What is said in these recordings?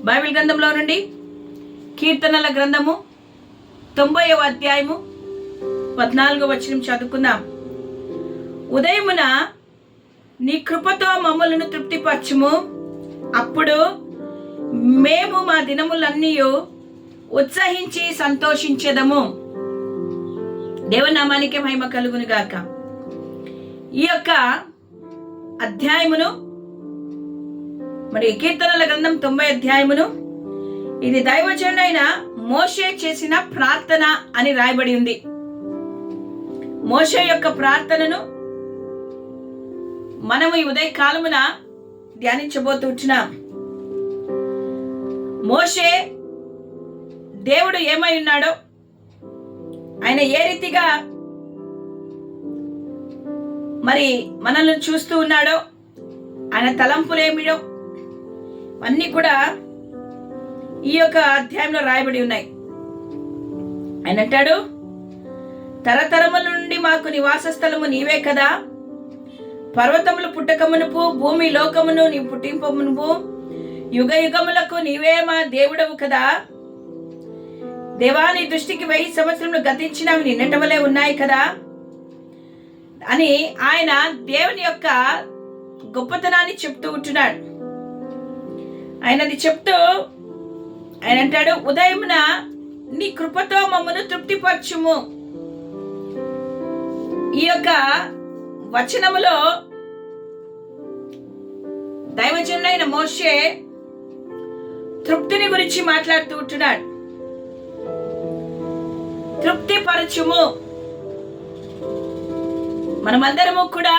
Bible గ్రంథంలో నుండి కీర్తనల గ్రంథము 90వ అధ్యాయము 14వ వచనం చదువుకుందాం. ఉదయమున నీ కృపతో మమ్మలను తృప్తిపరచుము, అప్పుడు మేము మా దినములన్నీ ఉత్సహించి సంతోషించెదము. దేవుని నామానికి మహిమ కలుగును గాక. ఈ యొక్క అధ్యాయమును మరి కీర్తనల గ్రంథం 90 అధ్యాయమును ఇది దైవజనుడైన మోషే చేసిన ప్రార్థన అని రాయబడి ఉంది. మోషే యొక్క ప్రార్థనను మనము ఈ ఉదయ కాలమున ధ్యానించబోతున్నాం. మోషే దేవుడు ఏమై ఉన్నాడో, ఆయన ఏ రీతిగా మరి మనల్ని చూస్తూ ఉన్నాడో, ఆయన తలంపులేమిడో అన్నీ కూడా ఈ యొక్క అధ్యాయంలో రాయబడి ఉన్నాయి. ఆయన అంటాడు, తరతరముల నుండి మాకు నివాస స్థలము నీవే కదా, పర్వతములు పుట్టకమునుపు భూమి లోకమును నీ పుట్టింపమునుపు యుగ యుగములకు నీవే మా దేవుడవు కదా. దేవా, నీ దృష్టికి 1000 సంవత్సరములు గతించినవి నిన్నటి వలె ఉన్నాయి కదా అని ఆయన దేవుని యొక్క గొప్పతనాన్ని చెప్తూ ఉంటున్నాడు. ఆయనది చెప్తూ ఆయన అంటాడు, ఉదయమున నీ కృపతో మమ్మను తృప్తిపరచుము. ఈ యొక్క వచనములో దైవజనుడైన మోషే తృప్తిని గురించి మాట్లాడుతూ ఉంటున్నాడు. తృప్తిపరచుము. మనమందరము కూడా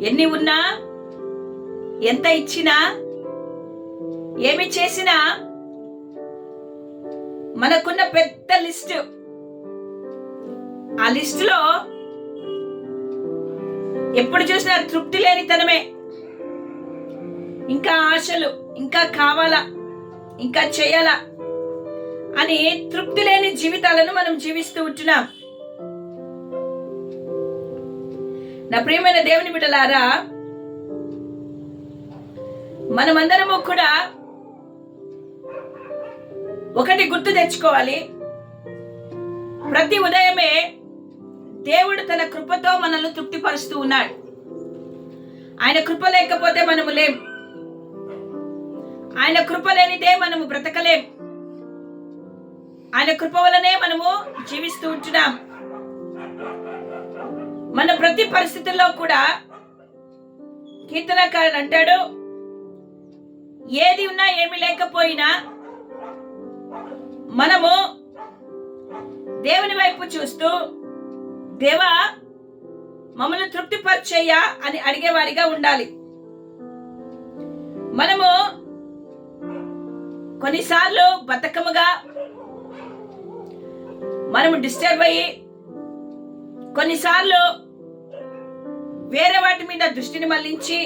ఎన్ని ఉన్నా, ఎంత ఇచ్చినా, ఏమి చేసినా మనకున్న పెద్ద లిస్టు, ఆ లిస్టులో ఎప్పుడు చూసినా తృప్తి లేనితనమే. ఇంకా ఆశలు, ఇంకా కావాలా, ఇంకా చేయాలా అని తృప్తి లేని జీవితాలను మనం జీవిస్తూ ఉంటున్నాం. నా ప్రియమైన దేవుని బిడ్డలారా, మనమందరము కూడా ఒకటి గుర్తు తెచ్చుకోవాలి. ప్రతి ఉదయమే దేవుడు తన కృపతో మనల్ని తృప్తిపరుస్తూ ఉన్నాడు. ఆయన కృప లేకపోతే మనము లేం. ఆయన కృప లేనిదే మనము బ్రతకలేం. ఆయన కృప వలనే మనము జీవిస్తూ ఉంటున్నాం. మన ప్రతి పరిస్థితుల్లో కూడా కీర్తనకారుడు అంటాడు, ఏది ఉన్నా ఏమి లేకపోయినా మనము దేవుని వైపు చూస్తూ, దేవా మమ్మల్ని తృప్తిపరిచేయ్యా అని అడిగేవారిగా ఉండాలి. మనము కొన్నిసార్లు బద్ధకముగా మనము డిస్టర్బ్ అయ్యి, కొన్నిసార్లు వేరే వాటి మీద దృష్టిని మళ్లించి,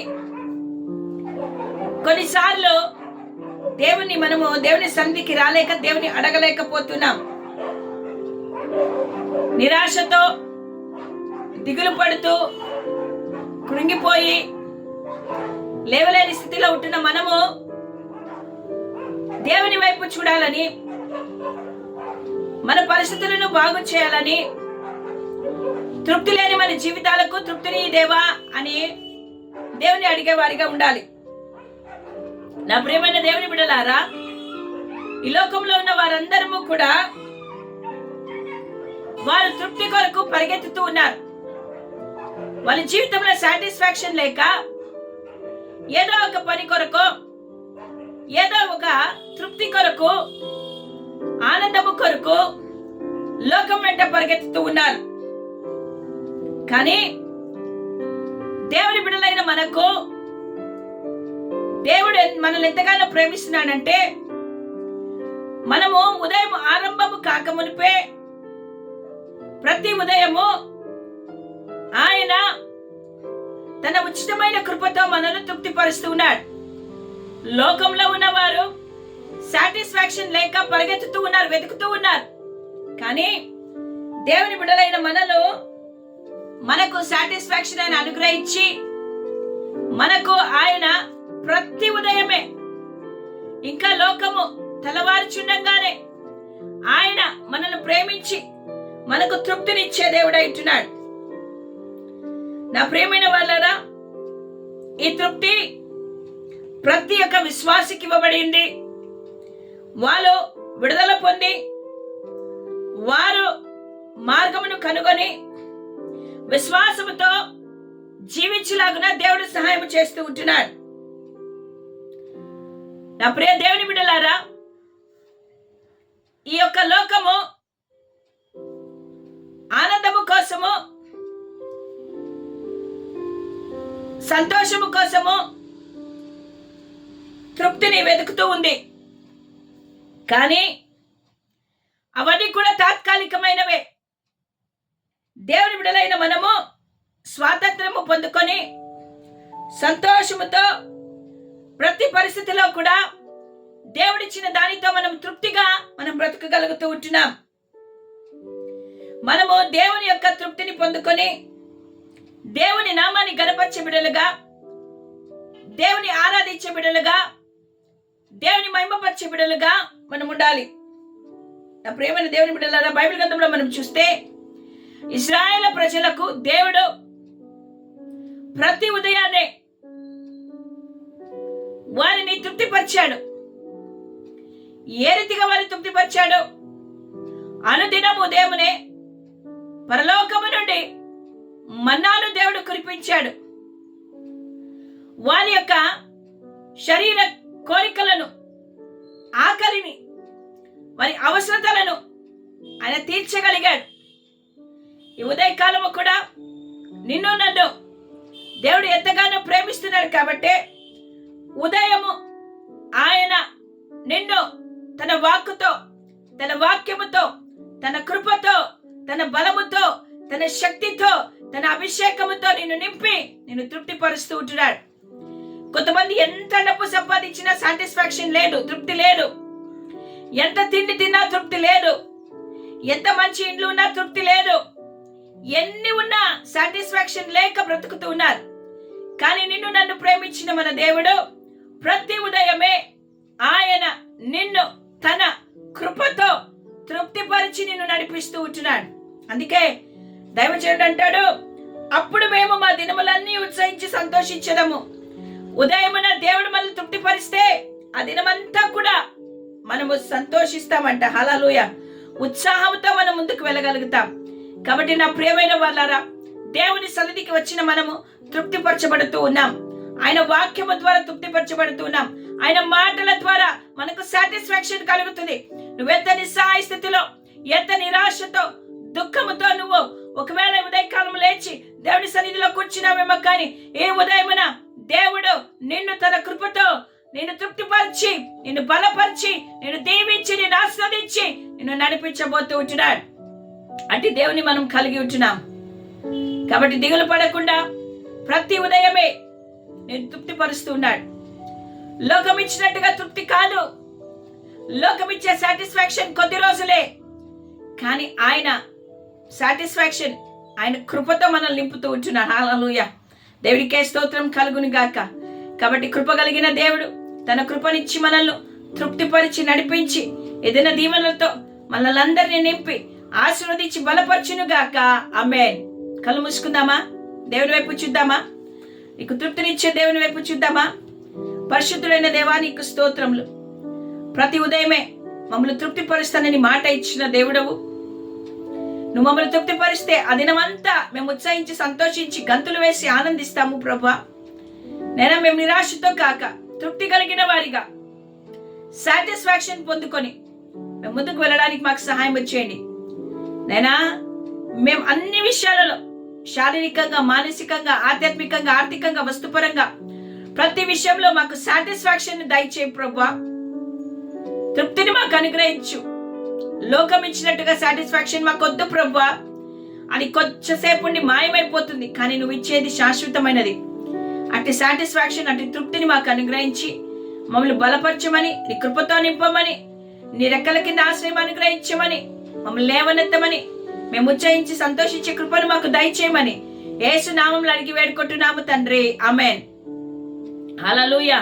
కొన్నిసార్లు దేవుని సన్నిధికి రాలేక దేవుని అడగలేకపోతున్నాం. నిరాశతో, దిగులు పడుతూ, కృంగిపోయి లేవలేని స్థితిలో ఉంటున్న మనము దేవుని వైపు చూడాలని, మన పరిస్థితులను బాగు చేయాలని, తృప్తి లేని మన జీవితాలకు తృప్తిని దేవా అని దేవుని అడిగేవారిగా ఉండాలి. నా ప్రియమైన దేవుని బిడ్డలారా, ఈ లోకంలో ఉన్న వారందరము కూడా వారు తృప్తి కొరకు పరిగెత్తుతూ ఉన్నారు. వాళ్ళ జీవితంలో సాటిస్ఫాక్షన్ లేక ఏదో ఒక పని కొరకు, ఏదో ఒక తృప్తి కొరకు, ఆనందము కొరకు లోకం వెంట పరిగెత్తుతూ ఉన్నారు. కానీ దేవుని బిడ్డలైన మనకు దేవుడు మనల్ని ఎంతగానో ప్రేమిస్తున్నాడంటే, మనము ఉదయం ఆరంభము కాకమునిపే ప్రతి ఉదయము ఆయన తన ఉచితమైన కృపతో మనల్ని తృప్తిపరుస్తూ ఉన్నాడు. లోకంలో ఉన్నవారు సాటిస్ఫాక్షన్ లేక పరిగెత్తుతూ ఉన్నారు, వెతుకుతూ ఉన్నారు. కానీ దేవుని బిడ్డలైన మనకు సాటిస్ఫాక్షన్ ఆయన అనుగ్రహించి, మనకు ఆయన ప్రతి ఉదయమే ఇంకా లోకము తెల్లవారుచుండగానే ఆయన మనల్ని ప్రేమించి మనకు తృప్తినిచ్చే దేవుడైతున్నాడు. నా ప్రియమైన వాళ్ళారా, ఈ తృప్తి ప్రతి ఒక్క విశ్వాసికి ఇవ్వబడింది. వాళ్ళు విడుదల పొంది వారు మార్గమును కనుగొని విశ్వాసముతో జీవించలాగున దేవుడు సహాయం చేస్తూ ఉంటున్నాడు. నా ప్రియ దేవుని బిడ్డలారా, ఈ యొక్క లోకము ఆనందము కోసము, సంతోషము కోసము తృప్తిని వెతుకుతూ ఉంది. కానీ అవన్నీ కూడా తాత్కాలికమైనవే. దేవుని బిడ్డలైన మనము స్వాతంత్రము పొందుకొని సంతోషముతో ప్రతి పరిస్థితిలో కూడా దేవుడిచ్చిన దానితో మనం తృప్తిగా మనం బ్రతకగలుగుతూ ఉంటున్నాం. మనము దేవుని యొక్క తృప్తిని పొందుకొని దేవుని నామాన్ని గణపరిచే బిడ్డలుగా, దేవుని ఆరాధించే బిడ్డలుగా, దేవుని మహిమపరిచే బిడ్డలుగా మనం ఉండాలి. నా ప్రియమైన దేవుని బిడ్డలారా, బైబిల్ గ్రంథంలో మనం చూస్తే ఇశ్రాయేలు ప్రజలకు దేవుడు ప్రతి ఉదయాన్నే వారిని తృప్తిపరిచాడు. ఏ రీతిగా వారిని తృప్తిపరిచాడు? అనుదినం ఉదయమునే పరలోకము నుండి మన్నాను దేవుడు కురిపించాడు. వారి యొక్క శరీర కోరికలను, ఆకలిని, వారి అవసరతలను ఆయన తీర్చగలిగాడు. ఈ ఉదయకాలము కూడా నిన్ను నన్ను దేవుడు ఎంతగానో ప్రేమిస్తున్నాడు కాబట్టి ఉదయము ఆయన నిన్ను తన వాక్కుతో, తన వాక్యముతో, తన కృపతో, తన బలముతో, తన శక్తితో, తన అభిషేకముతో నిన్ను నింపి నిన్ను తృప్తిపరుస్తూ ఉంటున్నాడు. కొంతమంది ఎంత డబ్బు సంపాదించినా సాటిస్ఫాక్షన్ లేదు, తృప్తి లేదు. ఎంత తిండి తిన్నా తృప్తి లేదు. ఎంత మంచి ఇండ్లు ఉన్నా తృప్తి లేదు. ఎన్ని ఉన్నా సాటిస్ఫాక్షన్ లేక బ్రతుకుతూ ఉన్నారు. కానీ నిన్ను నన్ను ప్రేమించిన మన దేవుడు ప్రతి ఉదయమే ఆయన నిన్ను తన కృపతో తృప్తిపరిచి నిన్ను నడిపిస్తూ ఉంటున్నాడు. అందుకే దైవజనుడు అంటాడు, అప్పుడు మేము మా దినములన్నీ ఉత్సహించి సంతోషించదము. ఉదయమున దేవుడు మనల్ని తృప్తిపరిస్తే ఆ దినమంతా కూడా మనము సంతోషిస్తామంట. హల్లెలూయా. ఉత్సాహంతో మనం ముందుకు వెళ్ళగలుగుతాం. కాబట్టి నా ప్రియమైన వాళ్ళారా, దేవుని సన్నిధికి వచ్చిన మనము తృప్తిపరచబడుతూ ఉన్నాం. ఆయన వాక్యము ద్వారా తృప్తిపరచబడుతూ ఉన్నాం. ఆయన మాటల ద్వారా మనకు సాటిస్ఫాక్షన్ కలుగుతుంది. నువ్వెంత నిస్సహాయ స్థితిలో, ఎంత నిరాశతో, దుఃఖముతో నువ్వు ఒకవేళ ఉదయకాలం లేచి దేవుని సన్నిధిలో కూర్చున్నావేమో, కానీ ఏ ఉదయమున దేవుడు నిన్ను తన కృపతో నిన్ను తృప్తిపరిచి, నిన్ను బలపరిచి, నిన్ను దీవించి, నిన్ను ఆస్వాదించి నిన్ను నడిపించబోతూ ఉంటున్నాడు. అంటే దేవుని మనం కలిగి ఉంటున్నాం. కాబట్టి దిగులు పడకుండా ప్రతి ఉదయమే నేను తృప్తిపరుస్తూ ఉన్నాడు. లోకం ఇచ్చినట్టుగా తృప్తి కాదు. లోకం ఇచ్చే సాటిస్ఫాక్షన్ కొద్ది రోజులే, కానీ ఆయన సాటిస్ఫాక్షన్ ఆయన కృపతో మనల్ని నింపుతూ ఉంటున్నాడు. హల్లెలూయా. దేవుడికే స్తోత్రం కలుగును గాక. కాబట్టి కృప కలిగిన దేవుడు తన కృపనిచ్చి మనల్ని తృప్తిపరిచి నడిపించి ఏదైనా దీవెనలతో మనల్ని అందరినీ నింపి ఆశీర్వదించి బలపరచును గాక. ఆమేన్. కళ్ళు మూసుకుందామా? దేవుని వైపు చూద్దామా? నీకు తృప్తినిచ్చే దేవుని వైపు చూద్దామా? పరిశుద్ధుడైన దేవా, నీకు స్తోత్రములు. ప్రతి ఉదయమే మమ్మల్ని తృప్తిపరుస్తానని మాట ఇచ్చిన దేవుడవు. నువ్వు మమ్మల్ని తృప్తిపరిస్తే ఆ దినమంతా మేము ఉత్సాహించి సంతోషించి గంతులు వేసి ఆనందిస్తాము ప్రభా. నేను మేము నిరాశతో కాక తృప్తి కలిగిన వారిగా సాటిస్ఫాక్షన్ పొందుకొని మేము ముందుకు వెళ్ళడానికి మాకు సహాయం చేయండి. నేనా మేము అన్ని విషయాలలో శారీరకంగా, మానసికంగా, ఆధ్యాత్మికంగా, ఆర్థికంగా, వస్తుపరంగా ప్రతి విషయంలో మాకు సాటిస్ఫాక్షన్ దయచేయి ప్రభా. తృప్తిని మాకు అనుగ్రహించు. లోకం ఇచ్చినట్టుగా సాటిస్ఫాక్షన్ మాకు వద్దు ప్రభా. అది కొంచెంసేపు మాయమైపోతుంది, కానీ నువ్వు ఇచ్చేది శాశ్వతమైనది. అట్టి సాటిస్ఫాక్షన్, అట్టి తృప్తిని మాకు అనుగ్రహించి మమ్మల్ని బలపరచమని, నీ కృపతో నింపమని, నీ రెక్కల కింద ఆశ్రయం అనుగ్రహించమని, మమ్మల్ని లేవనెత్తమని, మేము ఉచ్చరించి సంతోషించే కృపను మాకు దయచేయమని యేసు నామములో అడిగి వేడుకుంటున్నాము తండ్రి. ఆమేన్. హల్లెలూయా.